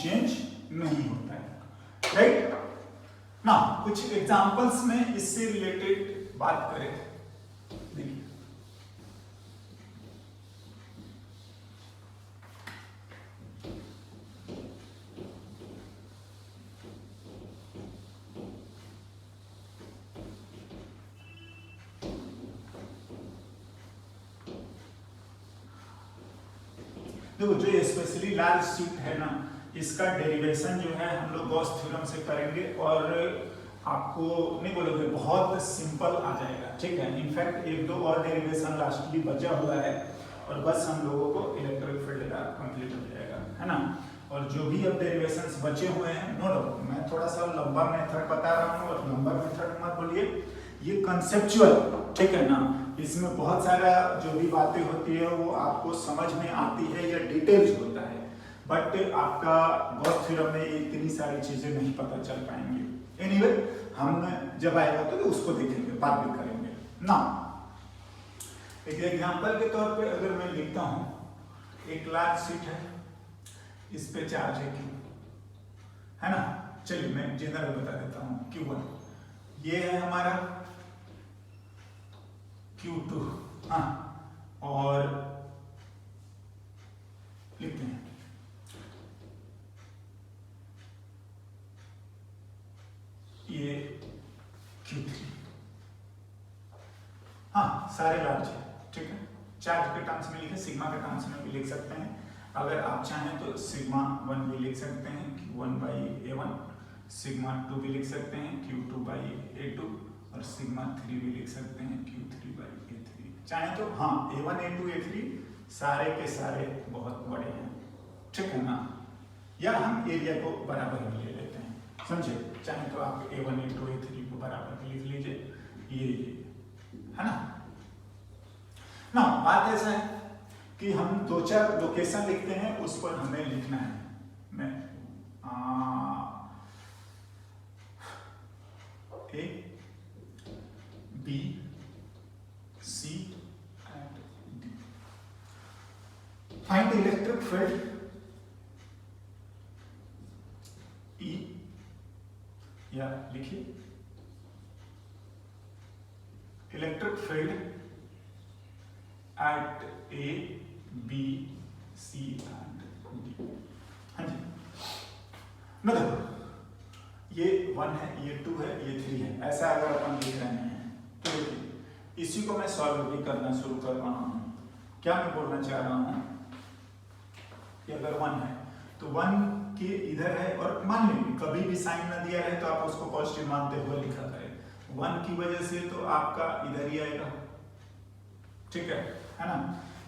Change नहीं होता है, राइट ना। कुछ एग्जांपल्स में इससे रिलेटेड बात करें, देखिए देखो जो स्पेशली लार्ज शीट है ना, इसका डेरिवेशन जो है हम लोग गॉस थ्योरम से करेंगे और आपको नहीं बोलोगे बहुत सिंपल आ जाएगा, ठीक है। इनफैक्ट एक दो और डेरिवेशन लास्टली बचा हुआ है और बस हम लोगों को इलेक्ट्रिक फील्ड का कंप्लीट हो जाएगा, है ना। और जो भी अब डेरिवेशंस बचे हुए हैं, नो डाउट मैं थोड़ा सा लंबा मेथड बता रहा हूँ और लंबा मेथड मत बोलिए, ये कंसेप्चुअल, ठीक है ना। इसमें बहुत सारा जो भी बातें होती है वो आपको समझ में आती है या डिटेल्स होता है, बट आपका गॉस थ्योरम में इतनी सारी चीजें नहीं पता चल पाएंगी। एनीवे हम जब आएगा तो उसको देखेंगे, बात भी करेंगे ना। एक एग्जांपल के तौर पे अगर मैं लिखता हूं एक लार्ज शीट है, इस पे चार्ज है Q, है ना। चलिए मैं जनरल बता देता हूं, Q1 ये है हमारा, Q2 हाँ, और लिखते हैं ये Q3 हाँ, सारे लार्ज है, ठीक है। चार्ज के टर्म्स में लिखे, सिग्मा के टर्म्स में भी लिख सकते हैं। अगर आप चाहें तो सिग्मा 1 भी लिख सकते हैं Q1 बाई A1, सिग्मा 2 भी लिख सकते हैं Q2 बाई A2 और सिग्मा 3 भी लिख सकते हैं Q3 बाई A3। चाहे तो हाँ, A1 A2 A3 सारे के सारे बहुत बड़े हैं, ठीक है ना। या हम एरिया को बराबर भी ले लेते हैं, समझे। चाहे तो आप A1 A2 A3 को बराबर भी लिख लीजिए, ये है ना। ना बात ऐसा है कि हम दो चार लोकेशन लिखते हैं, उस पर हमें लिखना है। मैं A B C and D find the electric field E, या लिखिए electric field at A B C and D। हाँ जी, मतलब ये 1 है, ये 2 है, ये 3 है, ऐसा अगर अपन लिख रहे हैं तो देखिए इसी को मैं सॉल्व भी करना शुरू कर रहा हूँ। क्या मैं बोलना चाह रहा हूँ कि अगर 1 है तो 1 के इधर है, और मान लीजिए कभी भी साइन ना दिया है तो आप उसको पॉजिटिव मानते हुए लिखा करें। 1 की वजह से तो आपका इधर ही आएगा, ठीक है ना।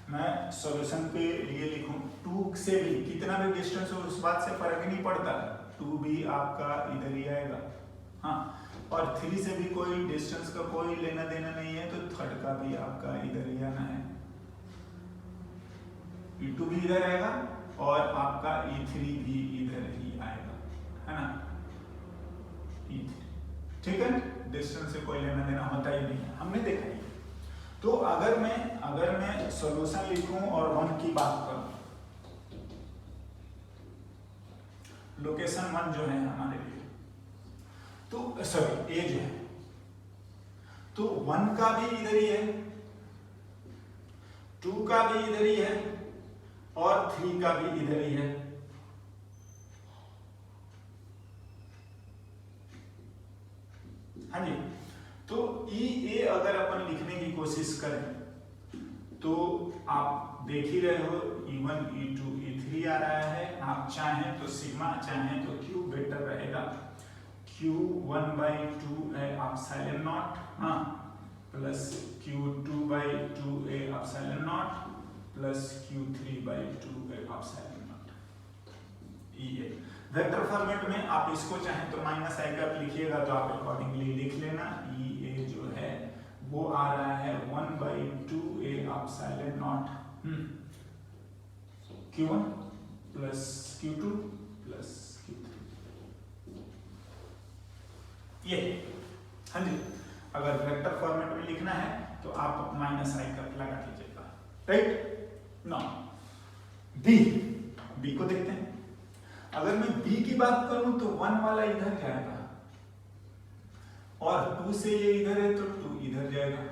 मैं सॉल्यूशन के लिए लिखूं 2 से भी कितना भी डिस्टेंस हो उस बात से फर्क नहीं पड़ता, 2 भी आपका इधर ही आएगा, हाँ। और 3 से भी कोई डिस्टेंस का कोई लेना देना नहीं है, तो थर्ड का भी आपका इधर ही आना है, E2 भी इधर आएगा और आपका E3 भी इधर ही आएगा, है ना। E3 ठीक है, डिस्टेंस से कोई लेना देना होता ही नहीं है, हमने देखा ही। तो अगर मैं सॉल्यूशन लिखूं और 1 की बात करूं, लोकेशन 1 जो है हमारे लिए, तो सॉरी A जो है, तो 1 का भी इधर ही है, 2 का भी इधर ही है और 3 का भी इधर ही है। हाँ जी, तो EA अगर अपन लिखने की कोशिश करें तो आप देख ही रहे हो E1 E2 E3 आ रहा है। आप चाहें तो सिग्मा, चाहें तो Q बेटर रहेगा, Q1 बाई 2 है एप्सिलॉन नॉट, हाँ, प्लस Q2 बाई 2 है epsilon not plus Q3 by 2 है epsilon not. EA vector format में आप इसको चाहें तो माइनस आई का लिखिएगा तो आप अकॉर्डिंगली लिख लेना। EA जो है वो आ रहा है 1 by 2A epsilon not Q1 plus Q2 plus Q3। ये हाँ जी, अगर वेक्टर फॉर्मेट में लिखना है तो आप माइनस आई का लगा दीजिएगा, राइट। नाउ बी को देखते हैं। अगर मैं b की बात करूं तो 1 वाला इधर जाएगा और 2 से ये इधर है तो 2 इधर जाएगा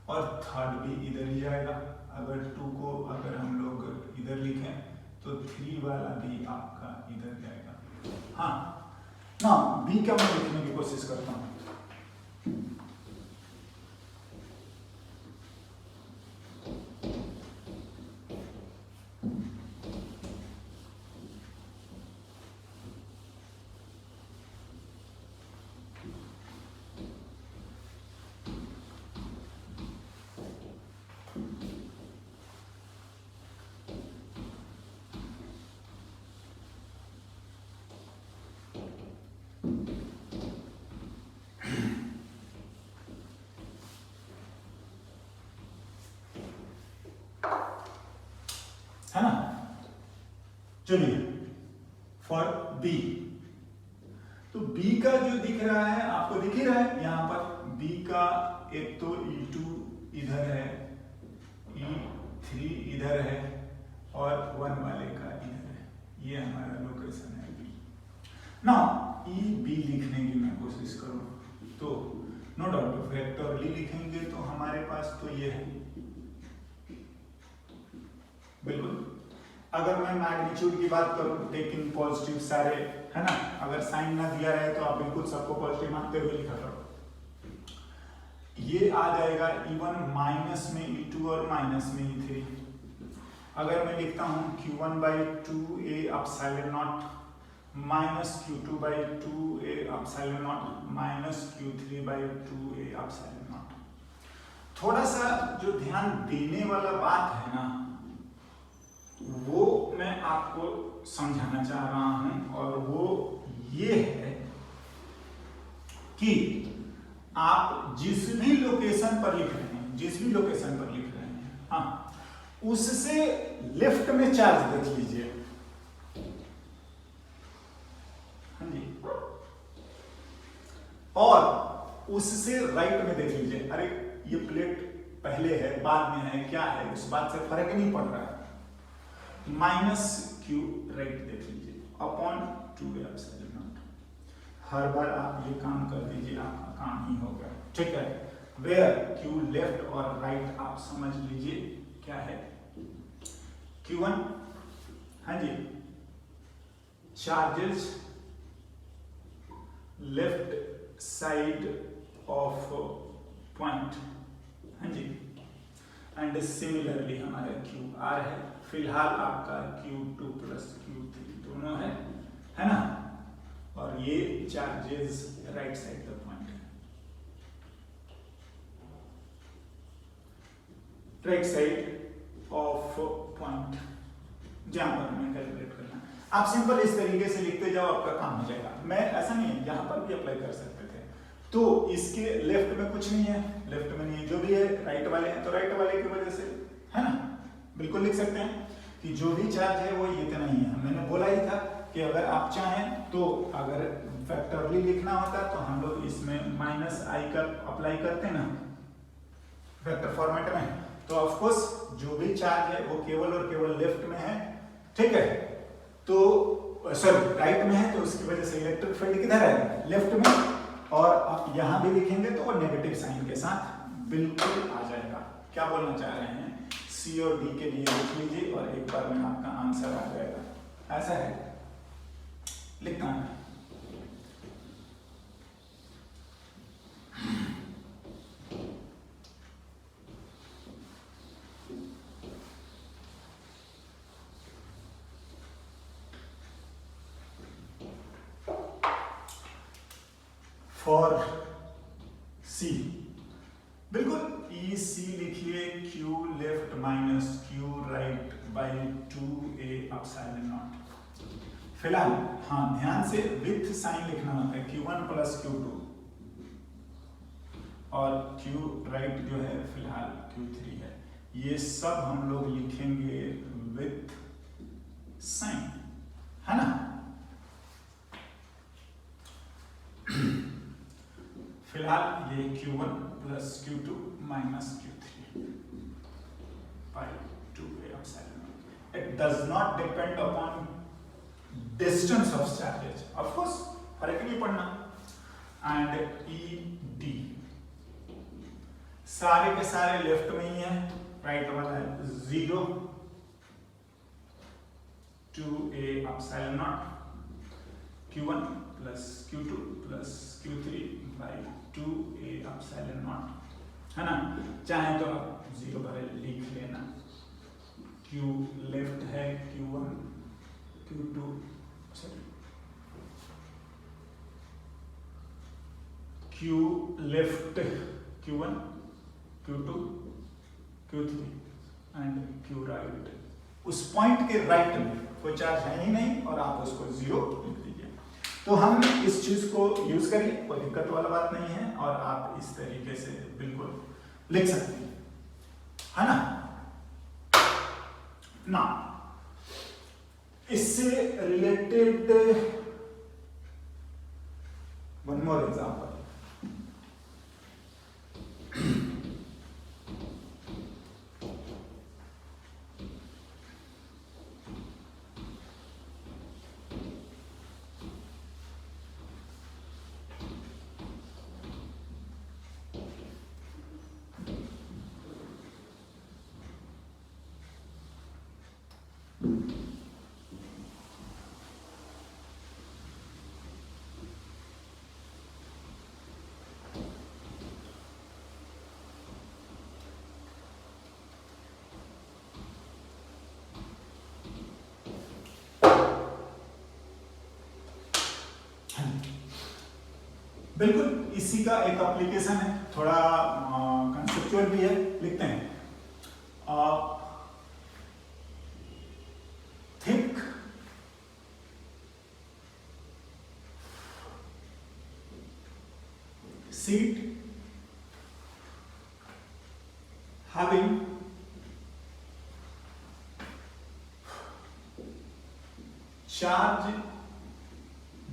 और थर्ड भी इधर ही जाएगा। अगर 2 को अगर हम लोग इधर लिखें तो 3 वाला भी आपका इधर जाएगा। हाँ ना, b का मैं लिखने की कोशिश करता हूं। है ना, चलिए फॉर बी, तो बी का जो दिख रहा है आपको दिख ही रहा है यहाँ पर बी का एक तो E2 इधर है, E3 इधर है और 1 वाले का इधर है, ये हमारा लोकेशन है बी। ना ई बी लिखने की मैं कोशिश करूँ तो नो डाउट वेक्टरली लिखेंगे तो हमारे पास तो ये है बिल्कुल। अगर मैं मैग्नीट्यूड की बात करूं टेकिंग पॉजिटिव सारे, है ना, अगर साइन ना दिया रहे तो आप बिल्कुल सबको पॉजिटिव मानते हुए लिखा करो। ये आ जाएगा E1 माइनस में E2 और माइनस में E3। अगर मैं लिखता हूं Q1/2a epsilon not minus Q2/2a epsilon not minus Q3/2a epsilon not. थोड़ा सा जो ध्यान देने वाला बात है ना वो मैं आपको समझाना चाह रहा हूं और वो ये है कि आप जिस भी लोकेशन पर लिख रहे हैं, हाँ, उससे लेफ्ट में चार्ज देख लीजिए। हाँ जी, और उससे राइट में देख लीजिए। अरे ये प्लेट पहले है बाद में है क्या है, उस बात से फर्क नहीं पड़ रहा है। माइनस क्यू राइट देख लीजिए अपॉन 2a एप्सिलॉन नॉट। हर बार आप ये काम कर दीजिए, आपका काम ही होगा, ठीक है। वेयर क्यू लेफ्ट और राइट आप समझ लीजिए क्या है। Q1, हाँ जी, charges left side of point, हाँ जी, एंड सिमिलरली हमारा QR है। फिलहाल आपका Q2 प्लस Q3 दोनों है ना, और ये charges right side the point है, राइट साइड ऑफ पॉइंट जहां पर हमें कैलकुलेट करना। आप सिंपल इस तरीके से लिखते जाओ, आपका काम हो जाएगा। मैं ऐसा नहीं है, यहां पर भी अप्लाई कर सकते थे। तो इसके लेफ्ट में कुछ नहीं है, लेफ्ट में नहीं है, जो भी है राइट वाले हैं तो राइट वाले की वजह से, है ना, बिल्कुल लिख सकते हैं कि जो भी चार्ज है वो इतना ही है। मैंने बोला ही था कि अगर आप चाहें तो अगर फैक्टरली लिखना होता तो हम लोग इसमें माइनस आई का अप्लाई करते ना वेक्टर फॉर्मेट में, तो ऑफ कोर्स जो भी चार्ज है वो केवल और केवल लेफ्ट में है, ठीक है, तो सॉरी राइट में है, तो उसकी वजह से इलेक्ट्रिक फील्ड किधर है, लेफ्ट में। और आप यहां भी लिखेंगे तो वो नेगेटिव साइन के साथ बिल्कुल आ जाएगा। क्या बोलना चाह रहे हैं, C और D के लिए लिख लीजिए और एक बार में आपका आंसर आ जाएगा। ऐसा है, लिखता हूं फॉर C, बिल्कुल EC लिखिए Q left minus Q right by 2a epsilon not. फिलहाल हाँ ध्यान से विथ साइन लिखना होता है, Q1 प्लस Q2 और Q राइट जो है फिलहाल Q3 है। ये सब हम लोग लिखेंगे विथ साइन, है ना। फिलहाल ये Q1 plus Q2 minus Q3 by 2a epsilon not. It does not depend upon distance of charges, of course फर्क नहीं पड़ना, एंड ई डी सारे के सारे लेफ्ट में ही है, राइट वाला है 0 to a epsilon naught q1 plus q2 plus q3 by 2a epsilon naught, है ना। चाहे तो आप 0 पर लिख लेना, q लेफ्ट है q1 q2 sorry q left q1 q2 q3 and q right. उस पॉइंट के राइट में कोई चार्ज है ही नहीं और आप उसको 0 लिख दीजिए। तो हम इस चीज को यूज करिए, कोई दिक्कत वाला बात नहीं है, और आप इस तरीके से बिल्कुल लिख सकते हैं, है ना। ना इससे रिलेटेड वन मोर एग्जांपल, बिल्कुल इसी का एक एप्लीकेशन है, थोड़ा कंसेप्चुअल भी है, लिखते हैं। Thick sheet having charge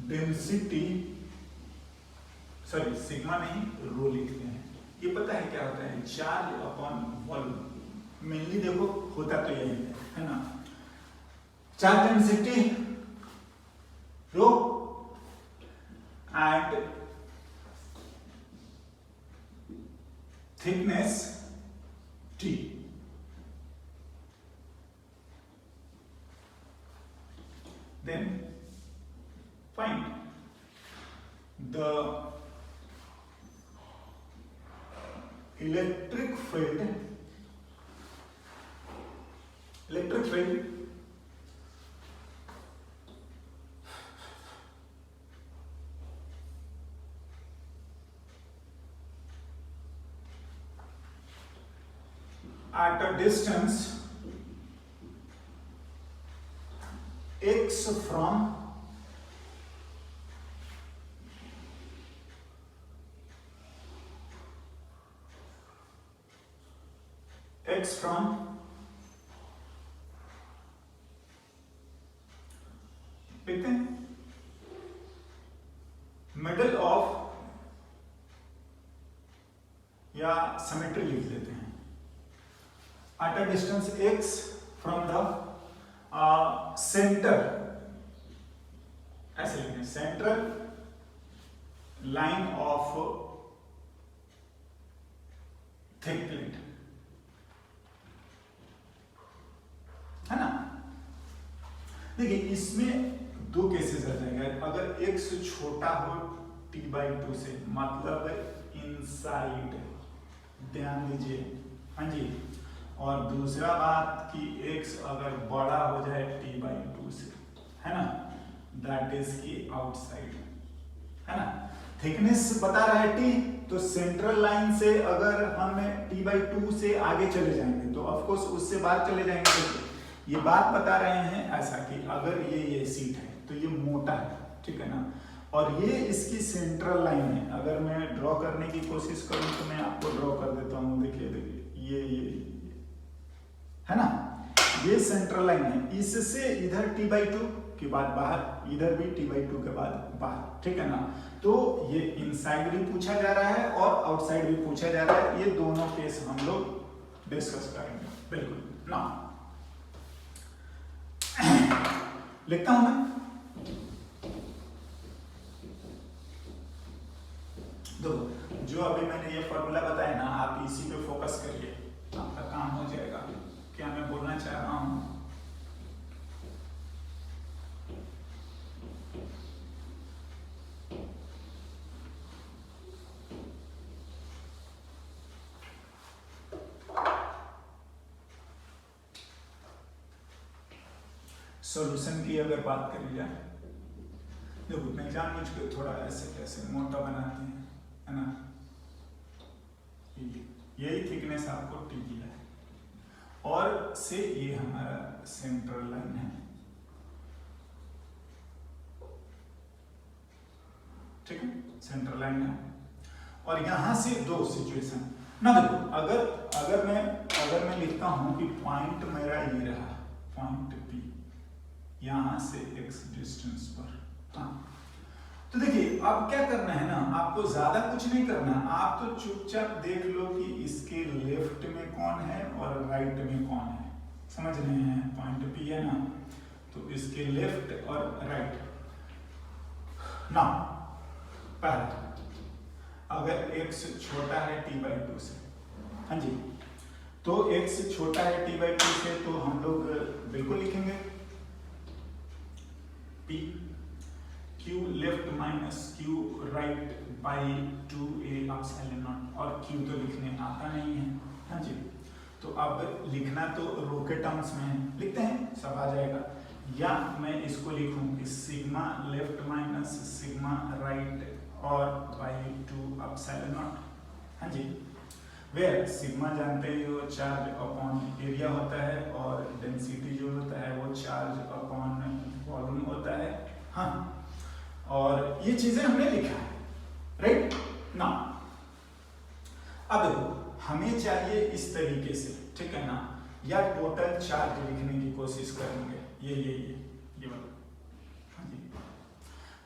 density, sorry sigma नहीं रो लिखते हैं, ये पता है क्या होता है, चार्ज अपॉन वॉल्यूम। मेनली देखो होता तो यही है ना, charge density rho and thickness t. Then find the electric field at a distance x from middle of, या सिमेट्री लिख लेते हैं, at a distance x from the centre, ऐसे लिखें, central line of thick plate, है ना। देखिए इसमें दो केसेस आ जाएंगे, अगर x छोटा हो t/2 से, मतलब इनसाइड, ध्यान दीजिए, हाँ जी, और दूसरा बात कि x अगर बड़ा हो जाए t/2 से, है ना, दैट इज की आउटसाइड, है ना। थिकनेस बता रहा है t, तो सेंट्रल लाइन से अगर हम t/2 से आगे चले जाएंगे तो ऑफ कोर्स उससे बाहर चले जाएंगे। तो ये बात बता रहे हैं ऐसा कि अगर ये सीट है तो ये मोटा है, ठीक है ना, और ये इसकी सेंट्रल लाइन है। अगर मैं ड्रॉ करने की कोशिश करूं तो मैं आपको ड्रॉ कर देता हूं, देखिए ये है ना, ये सेंट्रल लाइन है, इससे इधर t/2 के बाद बाहर, इधर भी t/2 के बाद बाहर, ठीक है ना। तो ये इनसाइड भी पूछा जा रहा है और आउटसाइड भी पूछा जा रहा है, ये दोनों केस हम लोग डिस्कस करेंगे, बिल्कुल ना। लिखता हूं मैं, सॉल्यूशन की अगर बात करी जाए, देखो मैं जानबूझ के थोड़ा ऐसे कैसे मोटा बनाते हैं, है ना, यही थिकनेस आपको टी की है, और से ये हमारा सेंट्रल लाइन है, ठीक है, सेंट्रल लाइन है। और यहां से दो सिचुएशन ना, देखो अगर मैं लिखता हूं कि पॉइंट मेरा ये रहा, पॉइंट पी, यहां से x डिस्टेंस पर, हाँ, तो देखिए अब क्या करना है ना, आपको ज्यादा कुछ नहीं करना, आप तो चुपचाप देख लो कि इसके लेफ्ट में कौन है और राइट में कौन है, समझ रहे हैं, पॉइंट पी है ना, तो इसके लेफ्ट और राइट ना, पहला अगर x छोटा है t/2 से, हाँ जी, तो x छोटा है t/2 से, तो हम लोग बिल्कुल लिखेंगे p q left minus q right by 2a epsilon not, और q तो लिखने आता नहीं है, हाँ जी, तो अब लिखना तो रो के टर्म्स में लिखते हैं, सब आ जाएगा, या मैं इसको लिखूं कि sigma left minus sigma right और बाई 2 एप्सिलॉन नॉट, हाँ जी, वेयर सिग्मा जानते हो चार्ज अपॉन एरिया होता है, और डेंसिटी जो होता है वो चार्ज अपॉन वॉल्यूम होता है, हाँ, और ये चीजें हमने लिखा है, राइट ना। अब देखो हमें चाहिए इस तरीके से, ठीक है ना, या टोटल चार्ज लिखने की कोशिश करेंगे, ये वाला, हाँ जी,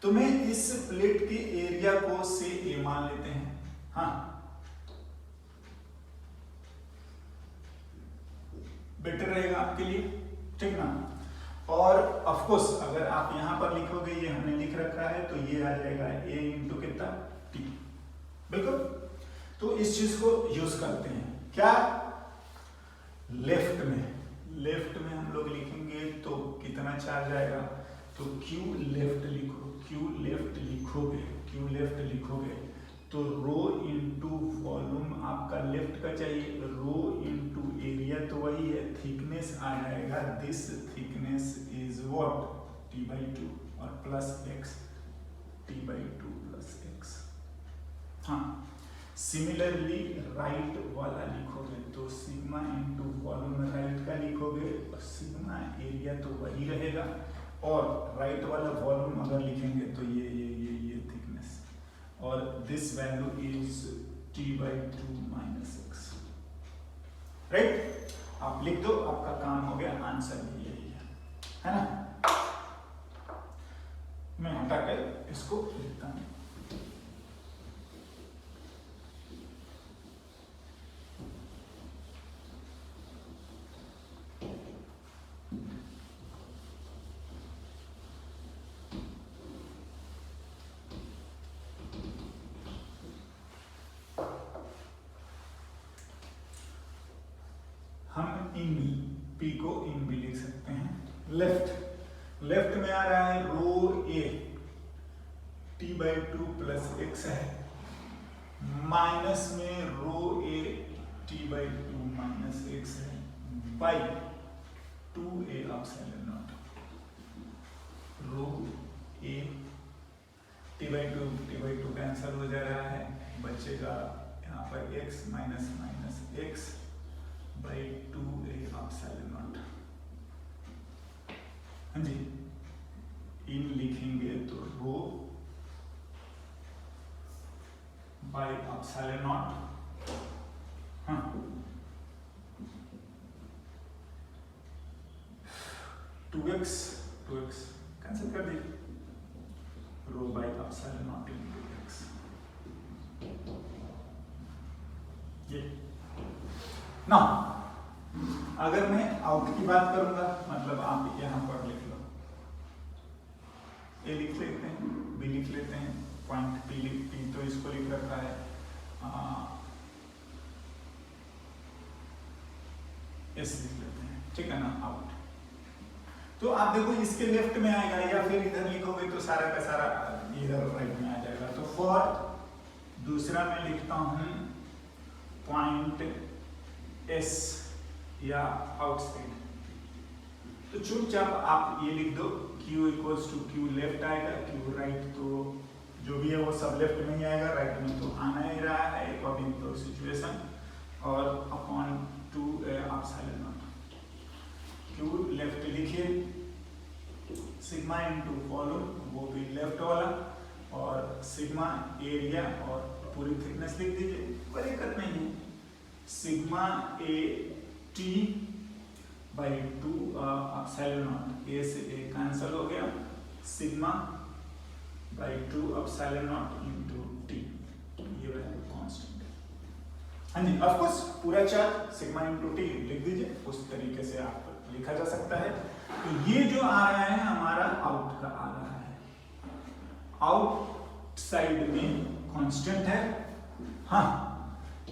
तो मैं इस प्लेट के एरिया को से ए मान लेते हैं, हाँ, बेटर रहेगा आपके लिए, ठीक ना, और ऑफ कोर्स अगर आप यहां पर लिखोगे, ये हमने लिख रखा है, तो ये आ जाएगा a इंटू कितना t, बिल्कुल, तो इस चीज को यूज करते हैं, क्या लेफ्ट में हम लोग लिखेंगे तो कितना चार्ज आएगा, तो q लेफ्ट लिखोगे तो रो इंटू वॉल्यूम आपका लेफ्ट का चाहिए, रो इंटू एरिया तो वही है, थिकनेस आ जाएगा, this thickness is what t/2 और plus x, t/2 plus x, हाँ, सिमिलरली राइट वाला लिखोगे तो सिग्मा इंटू वॉल्यूम राइट का लिखोगे, और सिग्मा एरिया तो वही रहेगा, और राइट वाला वॉल्यूम अगर लिखेंगे तो ये थिकनेस, और this value is t/2 minus x, right, आप लिख दो, आपका काम हो गया, आंसर भी यही है ना। मैं हटाकर इसको लिखता हूं, हम इन P को इन भी लिख सकते हैं, लेफ्ट में आ रहा है rho a t/2 plus x है, माइनस में rho a t/2 minus x है, by 2a epsilon naught, rho a t/2 cancel हो जा रहा है, बचेगा यहाँ पर x minus x by 2a epsilon naught, हाँ जी, इन लिखेंगे तो रो बाई एप्सिलॉन नॉट, हाँ, 2x कैंसिल कर दिए, rho by epsilon not into x, ये ना। अगर मैं आउट की बात करूंगा, मतलब आप यहां पर लिख लो, ए लिख लेते हैं, बी लिख लेते हैं, पॉइंट पी तो इसको लिख रखा है, एस लिख लेते हैं, ठीक है ना, आउट, तो आप देखो इसके लेफ्ट में आएगा, या फिर इधर लिखोगे तो सारा का सारा इधर राइट में आ जाएगा, तो फॉर दूसरा मैं लिखता हूं पॉइंट एस या आउटसाइड, तो चुपचाप आप ये लिख दो Q equals to Q left आएगा, Q राइट, तो जो भी है वो सब लेफ्ट में ही आएगा, राइट में तो आना ही रहा है अकॉर्डिंग टू सिचुएशन, और upon 2 epsilon not. Q left लिखिए, सिग्मा इनटू वॉल्यूम वो भी लेफ्ट वाला, और सिग्मा एरिया और पूरी थिकनेस लिख दीजिए, कोई दिक्कत नहीं है। Sigma A T by 2 epsilon not, A से ए कैंसिल हो गया, sigma by 2 epsilon not into T, ये वैल्यू कांस्टेंट है। हाँ जी, ऑफ कोर्स पूरा चार्ज सिग्मा इनटू टी लिख दीजिए, उस तरीके से आप लिखा जा सकता है। तो ये जो आ रहा है हमारा आउट का आ रहा है, आउटसाइड में कांस्टेंट है, हाँ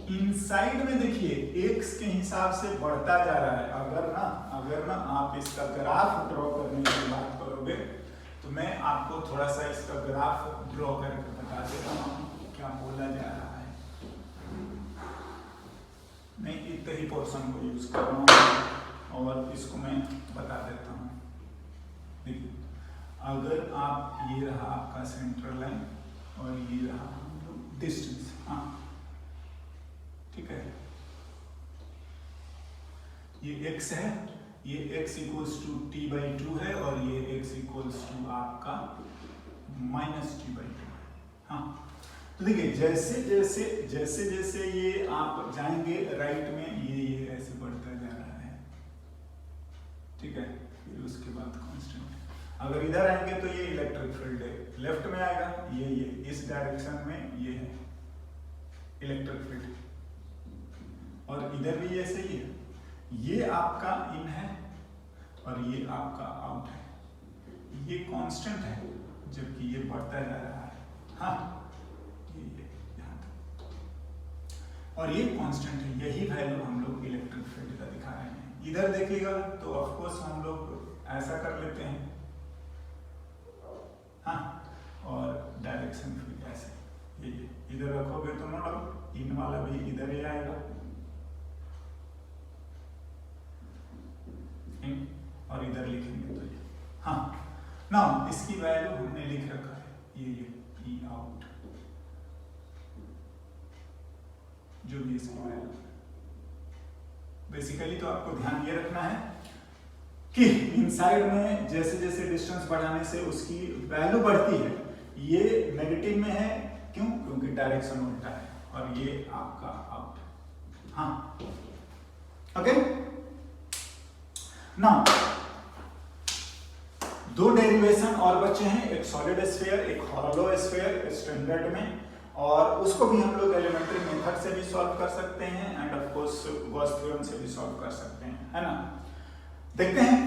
इनसाइड में देखिए x के हिसाब से बढ़ता जा रहा है। अगर ना आप इसका ग्राफ ड्रॉ करने की बात करोगे तो मैं आपको थोड़ा सा इसका ग्राफ ड्रॉ करके बता देता हूँ क्या बोला जा रहा है। मैं इतना ही पोर्शन को यूज कर रहा हूँ और इसको मैं बता देता हूँ। देखिए, अगर आप ये रहा आपका सेंट्रल लाइन और ये रहा डिस्टेंस, हाँ ठीक है, ये x है, ये x equals to t by 2 है, और ये x इक्वल्स टू आपका माइनस t बाई 2 है। हाँ तो देखिए जैसे जैसे ये आप जाएंगे राइट में, ये ऐसे बढ़ता जा रहा है, ठीक है। फिर उसके बाद कांस्टेंट, अगर इधर आएंगे तो ये इलेक्ट्रिक फील्ड है, लेफ्ट में आएगा ये इस डायरेक्शन में ये है इलेक्ट्रिक फील्ड, और इधर भी ऐसे ही है, ये आपका इन है और ये आपका आउट है, ये कांस्टेंट है जबकि ये बढ़ता जा रहा है। हाँ ये यहाँ तक, और ये कांस्टेंट है, यही वैल्यू हम लोग इलेक्ट्रिक फील्ड का दिखा रहे हैं। इधर देखिएगा तो ऑफ कोर्स हम लोग ऐसा कर लेते हैं, हाँ, और डायरेक्शन फिर ऐसे, ये इधर रखोगे तो नो डाउट इन वाला भी इधर ही आएगा, और इधर लिखेंगे तो ये, हाँ ना इसकी वैल्यू हमने लिख रखा है, ये ई आउट, जो भी इसकी वैल्यू। बेसिकली तो आपको ध्यान ये रखना है कि इनसाइड में जैसे जैसे डिस्टेंस बढ़ाने से उसकी वैल्यू बढ़ती है, ये नेगेटिव में है, क्यों? क्योंकि डायरेक्शन उल्टा है, और ये आपका आउट। हाँ ओके ना, दो डेरिवेशन और बचे हैं, एक सॉलिड स्फीयर, एक हॉलो स्फीयर स्टैंडर्ड में, और उसको भी हम लोग एलिमेंट्री मेथड से भी सॉल्व कर सकते हैं end of course Gauss theorem से भी सॉल्व कर सकते हैं, है ना। देखते हैं